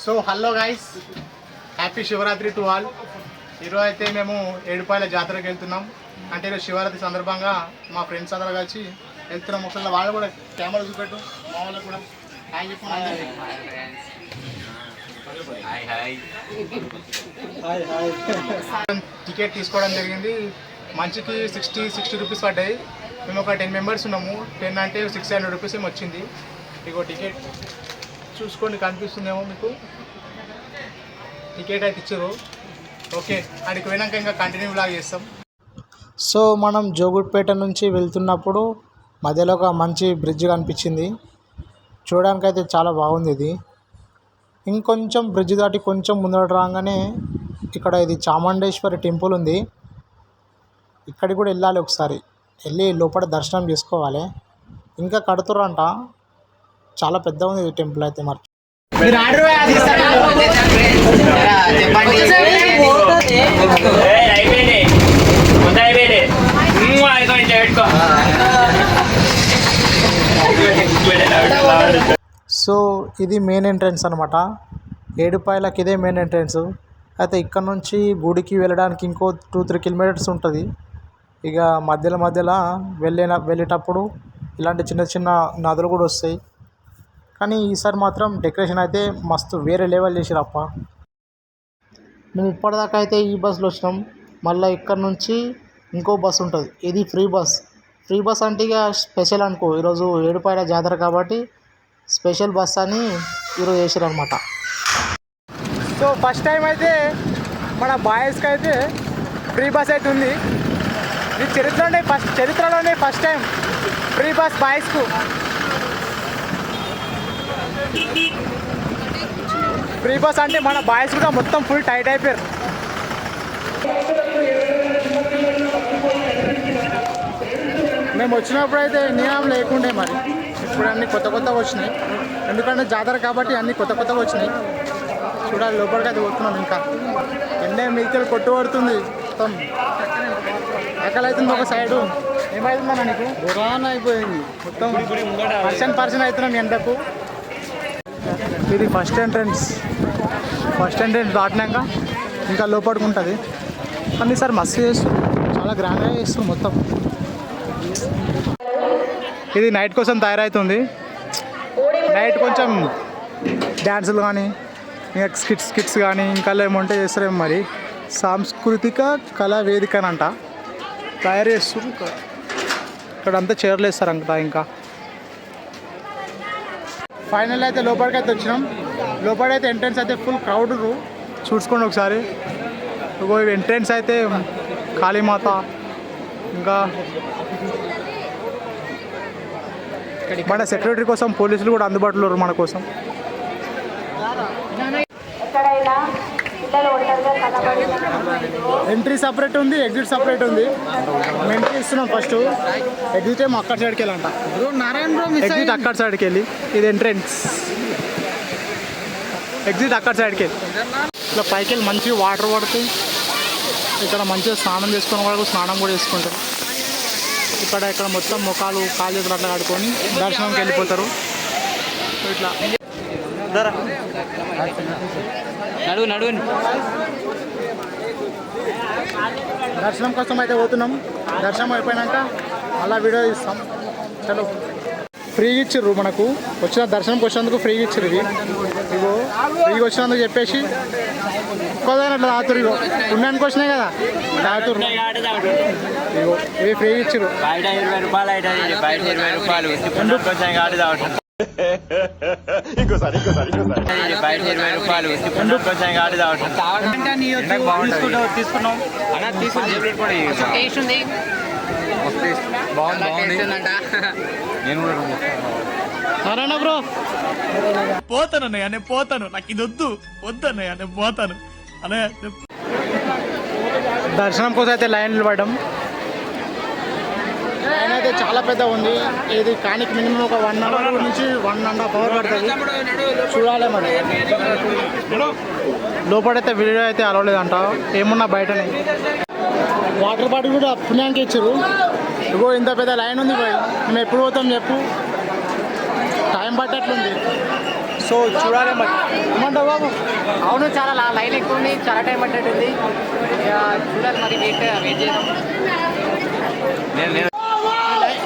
So hello guys, happy Shivaratri to all. ఈరోజు అయితే మేము ఏడుపాయల జాతరకి వెళ్తున్నాం. అంటే ఈరోజు శివరాత్రి సందర్భంగా మా ఫ్రెండ్స్ అందరూ కలిసి వెళ్తున్నాం. ఒకసారి వాళ్ళు కూడా కెమెరా చూపెట్టు, మా వాళ్ళకు కూడా హాయ్ చెప్పు. టికెట్ తీసుకోవడం జరిగింది. మంచికి 60 రూపీస్ పడ్డాయి. మేము ఒక 10 మెంబర్స్ ఉన్నాము. 10 అంటే 600 రూపీస్ ఏమి వచ్చింది. ఇగో టికెట్ చూసుకోండి, కనిపిస్తుందేమో మీకు. టికెట్ అయితే ఇచ్చారు. ఓకే, అక్కడికి పోయినాక ఇంకా కంటిన్యూ బ్లాగ్ చేస్తాం. సో మనం జోగుడ్పేట నుంచి వెళ్తున్నప్పుడు మధ్యలో ఒక మంచి బ్రిడ్జ్ కనిపించింది. చూడడానికి అయితే చాలా బాగుంది ఇది. ఇంకొంచెం బ్రిడ్జ్ దాటి కొంచెం ముందర రాగానే ఇక్కడ ఇది చాముండేశ్వరి టెంపుల్ ఉంది. ఇక్కడికి కూడా వెళ్ళాలి, ఒకసారి వెళ్ళి లోపల దర్శనం చేసుకోవాలి. ఇంకా కడుతురంట, చాలా పెద్ద ఉంది ఈ టెంపుల్ అయితే. మరి సో ఇది మెయిన్ ఎంట్రన్స్ అనమాట. ఏడుపాయలకి ఇదే మెయిన్ ఎంట్రన్స్. అయితే ఇక్కడ నుంచి గుడికి వెళ్ళడానికి ఇంకో 2-3 కిలోమీటర్స్ ఉంటుంది. ఇక మధ్యలో వెళ్ళేటప్పుడు ఇలాంటి చిన్న చిన్న నదులు కూడా వస్తాయి. కానీ ఈసారి మాత్రం డెకరేషన్ అయితే మస్తు వేరే లెవెల్ చేసిరప్ప. మేము ఇప్పటిదాకా అయితే ఈ బస్సులో వచ్చినాం. మళ్ళీ ఇక్కడ నుంచి ఇంకో బస్సు ఉంటుంది, ఇది ఫ్రీ బస్. ఫ్రీ బస్ అంటే ఇక స్పెషల్ అనుకో, ఈరోజు ఏడుపాయల జాతర కాబట్టి స్పెషల్ బస్ అని ఈరోజు చేసారనమాట. సో ఫస్ట్ టైం అయితే మన బాయ్స్కి అయితే ఫ్రీ బస్ అయితే ఉంది. ఇది చరిత్రలోనే ఫస్ట్ టైం ఫ్రీ బస్ బాయ్స్కు. ఫ్రీ బస్ అంటే మన బాయ్స్ కూడా మొత్తం ఫుల్ టైట్ అయిపోయారు. మేము వచ్చినప్పుడు అయితే నియమం లేకుండే, మరి ఇప్పుడు అన్నీ కొత్త వచ్చినాయి. ఎందుకంటే జాతర కాబట్టి అన్నీ కొత్త వచ్చినాయి. చూడాలి, లోపలికి అయితే పోతున్నాం. ఇంకా ఎండే మీకెళ్ళి కొట్టుబడుతుంది, మొత్తం ఎక్కలు అవుతుంది ఒక సైడు. ఏమవుతుందన్నా నీకు? బురాన్ అయిపోయింది మొత్తం. పర్సన్ అవుతున్నాం ఎండకు. ఇది ఫస్ట్ ఎంట్రన్స్ దాటినాక ఇంకా లోపలికి ఉంటుంది. కానీ సార్ మస్తు చేస్తారు, చాలా గ్రాండ్గా చేస్తారు మొత్తం. ఇది నైట్ కోసం తయారవుతుంది. నైట్ కొంచెం డ్యాన్సులు కానీ ఇంకా స్కిట్స్ కానీ ఇంకా ఏమంటే చేస్తారేమో. మరి సాంస్కృతిక కళా వేదిక అంట తయారు చేస్తారు. ఇక్కడ అంతా చీరలు వేస్తారు అంట. ఇంకా ఫైనల్ అయితే లోపలికి అయితే వచ్చినాం. లోపలైతే ఎంట్రన్స్ అయితే ఫుల్ క్రౌడ్ చూసుకోండి ఒకసారి. ఎంట్రన్స్ అయితే కాళీమాత, ఇంకా మన సెక్యూరిటీ కోసం పోలీసులు కూడా అందుబాటులో ఉన్నారు మన కోసం. ఎంట్రీ సపరేట్ ఉంది, ఎగ్జిట్ సపరేట్ ఉంది. ఎంట్రీ ఇస్తున్నాం ఫస్ట్, ఎగ్జిట్ ఏమో అక్కడ సైడ్కి వెళ్ళంట. ఎగ్జిట్ అక్కడ సైడ్కి వెళ్ళి, ఇది ఎంట్రన్స్. ఎగ్జిట్ అక్కడ సైడ్కి వెళ్ళి ఇట్లా పైకి వెళ్ళి మంచిగా వాటర్ పడుతుంది. ఇక్కడ మంచిగా స్నానం చేసుకుని వాళ్ళు స్నానం కూడా చేసుకుంటారు. ఇక్కడ మొత్తం ముఖాలు కాళ్ళు చేతులు అట్లా కడుక్కొని దర్శనంకి వెళ్ళిపోతారు. ఇట్లా నడువు దర్శనం కోసం అయితే పోతున్నాం. దర్శనం అయిపోయినాక అలా వీడియో ఇస్తాం. చలో, ఫ్రీగా ఇచ్చిర్రు మనకు. దర్శనంకి వచ్చినందుకు ఫ్రీగా ఇచ్చిర్రు. ఇగో ఫ్రీగా వచ్చినందుకు చెప్పేసి ఒక్కదాని అట్లా తాతురు. ఇగో పుణ్యానికి వచ్చినాయి కదా తాతురు. ఇగో ఇవి ఫ్రీగా ఇచ్చిర్రు. నారాయణ బ్రో, పోతాను అన్నయ్య, నేను పోతాను. నాకు ఇది వద్దన్నయ్య, నేను పోతాను అన్నయ్య. దర్శనం కోసం అయితే లైన్ నిలబడ్డాం. లైన్ అయితే చాలా పెద్ద ఉంది. ఇది కానీ మినిమం ఒక 1 అవర్ నుంచి 1.5 అవర్ పడుతుంది. చూడాలి మరి. లోపలైతే వీడియో అయితే అలవలేదంట, ఏమున్నా బయటనే. వాటర్ బాటిల్ కూడా పుణ్యానికి ఇచ్చారు. ఇగో ఇంత పెద్ద లైన్ ఉంది పోయి. మేము ఎప్పుడు పోతాం చెప్పు, టైం పట్టేట్లుంది. సో చూడాలి మరి ఏమంటావు బాబు? అవును, చాలా లైన్ ఎక్కువ ఉంది, చాలా టైం పట్టేటుంది. చూడాలి మరి, వెయిట్ చేద్దాం.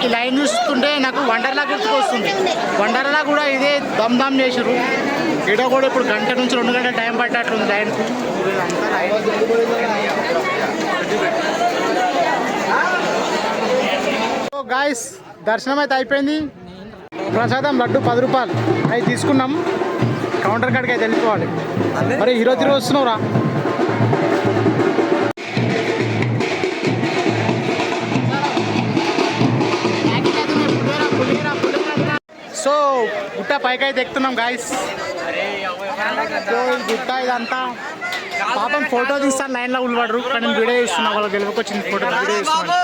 ఈ లైన్ చూస్తుంటే నాకు వండర్లా గుర్తుకొస్తుంది. వండర్లా కూడా ఇదే దమ్ దమ్ చేసారు. ఈడ కూడా ఇప్పుడు గంట నుంచి 2 గంటల టైం పట్టేట్టుంది లైన్కు. సో గాయస్, దర్శనం అయితే అయిపోయింది. ప్రసాదం లడ్డు 10 రూపాయలు అవి తీసుకున్నాం. కౌంటర్ కాడికి అయితే వెళ్ళిపోవాలి. మరి ఈరోజు వస్తున్నావురా? సో గుట్ట పైకి అయితే ఎక్కుతున్నాం గాయస్. సో ఈ గుట్ట ఇదంతా పాపం ఫోటో తీస్తాను, లైన్లో ఉల్వాడరు, కానీ నేను వీడియో ఇస్తున్నా. వాళ్ళకి గెలుపుకొచ్చింది ఫోటో వీడియో ఇస్తున్నాను.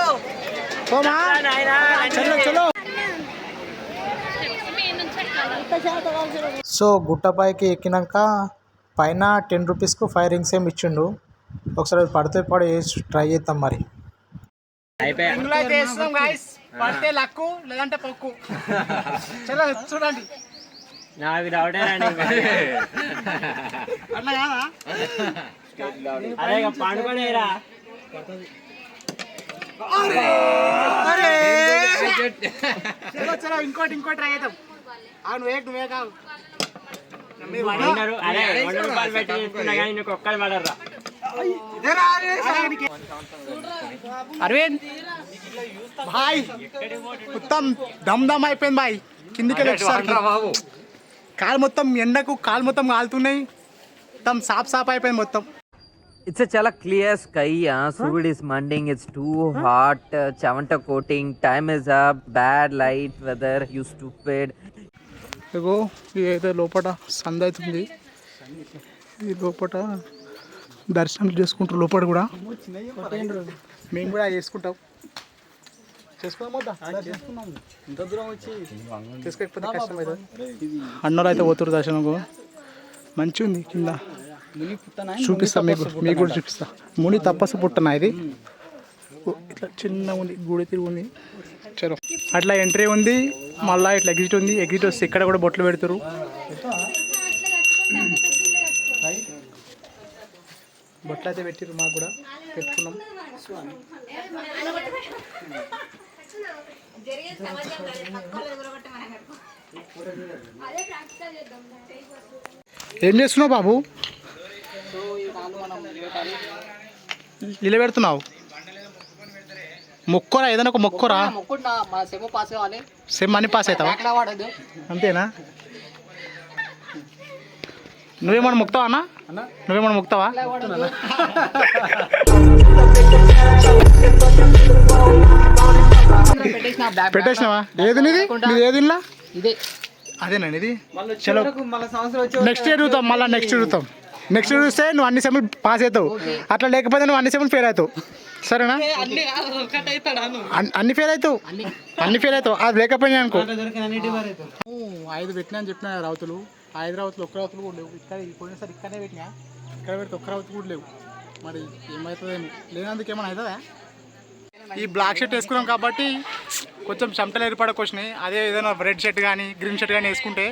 చలో చలో. సో గుట్టపైకి ఎక్కినాక పైన 10 రూపీస్కు 5 రింగ్స్ ఏమి ఇచ్చిండు. ఒకసారి పడితే పడి వేసి ట్రై చేద్దాం మరి. ఇందులో అయితే వేస్తున్నాం గాయస్. పడితే లక్కు, లేదంటే పొక్కు. చలో చూడండి. నాకు డౌటేనండి. అట్లా కాదా? అరే పండుగనేరా. చలో చలో, ఇంకోటి ట్రై చేద్దాం. నువ్వే కావు. అరే 100 రూపాయలు పెట్టి తీసుకున్నా కానీ నీకు ఒక్కరు పడరా. అరవింద్ భాయ్, మొత్తం దమ్ దమ్ అయిపోయింది భాయ్. కిందికి వచ్చేసరికి కాలు మొత్తం ఎండకు మొత్తం కాలుతున్నాయి. మొత్తం సాప్ అయిపోయింది మొత్తం. It's a chala clear sky. Surud is manding. It's too hot. Chavanta coating. Time is up. Bad light weather. You stupid. ఇగో ఇదైతే లోపల సంద అవుతుంది. ఇది లోపల దర్శనం చేసుకుంటారు. లోపల కూడా మేము కూడా చేసుకుంటాం. చేసుకోకపోతే కష్టం అవుతుంది. అన్నోళ్ళు అయితే పోతారు దర్శనంకు. మంచిగా ఉంది కింద. చూపిస్తా మీకు కూడా చూపిస్తా. ముని తపస్సు పుట్టనా ఇది. ఇట్లా చిన్న ఉంది, గుడి తిరిగి ఉంది. చలో అట్లా ఎంట్రీ ఉంది, మళ్ళీ ఇట్లా ఎగ్జిట్ ఉంది. ఎగ్జిట్ వస్తే ఇక్కడ కూడా బొట్లు పెడతారు. బొట్లు అయితే పెట్టిరు, మాకు కూడా పెట్టుకున్నాం. ఏం చేస్తున్నావు బాబు? నిలబెడుతున్నావు. మొక్కోరా, ఏదైనా ఒక మొక్కోరా. సెమ్ అని పాస్ అవుతావా? అంతేనా? నువ్వేమన్నా మొక్తావా అన్న? నువ్వేమన్నా మొక్తావా? పెట్టేసినావా? ఏది నీది ఏదిలా? అదేనండి ఇది. చలో నెక్స్ట్ ఇయర్ చూద్దాం. మళ్ళీ నెక్స్ట్ చూద్దాం. నెక్స్ట్ చూస్తే నువ్వు అన్ని సెమ్లు పాస్ అవుతావు. అట్లా లేకపోతే నువ్వు అన్ని సెమ్లు ఫెయిల్ అవుతావు. సరేనా? అన్ని ఫెయిల్ అవుతావు. అది లేకపోయినా అనుకో. 5 పెట్టినా అని చెప్పినా రావుతులు. 5 రావుతులు, 1 రావుతులు కూడా లేవు. ఇక్కడ పోయినసారి ఇక్కడనే పెట్టినా, ఇక్కడ పెడితే 1 రావుతులు కూడా లేవు. మరి ఏమవుతుందేమో. లేనందుకు ఏమైనా అవుతుందా? ఈ బ్లాక్ షర్ట్ వేసుకున్నాం కాబట్టి కొంచెం చెమటలు ఏర్పడకొచ్చినాయి. అదే ఏదైనా రెడ్ షర్ట్ కానీ గ్రీన్ షర్ట్ కానీ వేసుకుంటే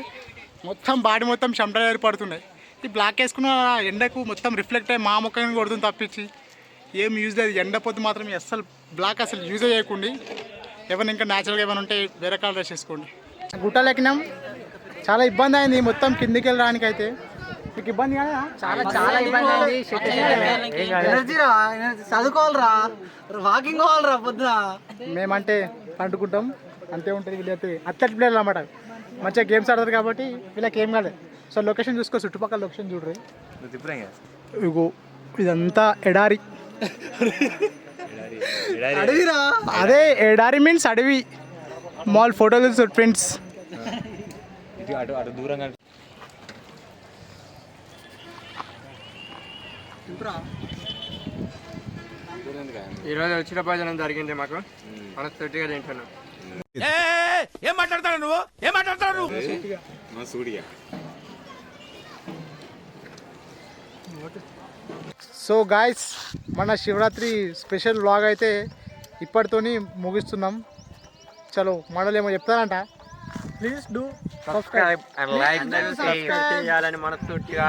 మొత్తం బాడీ మొత్తం చెమటలు ఏర్పడుతున్నాయి. ఈ బ్లాక్ వేసుకున్న ఎండకు మొత్తం రిఫ్లెక్ట్ అయ్యి మా ముఖాన్ని కొడుతుంది తప్పించి ఏం యూజ్ లేదు. ఎండపోతే మాత్రం అస్సలు బ్లాక్ అసలు యూజ్ చేయకండి. ఏమైనా ఇంకా న్యాచురల్గా ఏమైనా ఉంటే వేరే కలర్ డ్రెస్ వేసుకోండి. గుట్టలు ఎక్కినాం, చాలా ఇబ్బంది అయింది మొత్తం కిందికి వెళ్ళడానికి. అయితే మీకు ఇబ్బంది కదా? చాలా ఇబ్బంది అయింది. చదువుకోవాలరా, వాకింగ్ కావాలరా పొద్దున. మేమంటే పండుకుంటాం, అంతే ఉంటుంది. వీళ్ళైతే అథ్లెట్ ప్లేయర్లు అన్నమాట. మంచిగా గేమ్స్ ఆడతారు కాబట్టి వీళ్ళకి ఏం కాలేదు. సో లొకేషన్ చూసుకో, చుట్టుపక్కల లొకేషన్ చూడరు. ఇగో ఇదంతా ఎడారి. అదే ఎడారి మీన్స్ అడవి. మాల్ ఫోటోలు తెలుసు ఫ్రెండ్స్. ఈరోజు వచ్చిన భోజనం జరిగింది మాకు. మనస్ఫూర్తిగా తింటున్నాం. ఏం మాట్లాడతాడు నువ్వు? సో గాయస్, మన శివరాత్రి స్పెషల్ వ్లాగ్ అయితే ఇప్పటితోని ముగిస్తున్నాం. చలో మనలేమో చెప్తారంట. Please do subscribe and like చేయాలని మనస్ఫూర్తిగా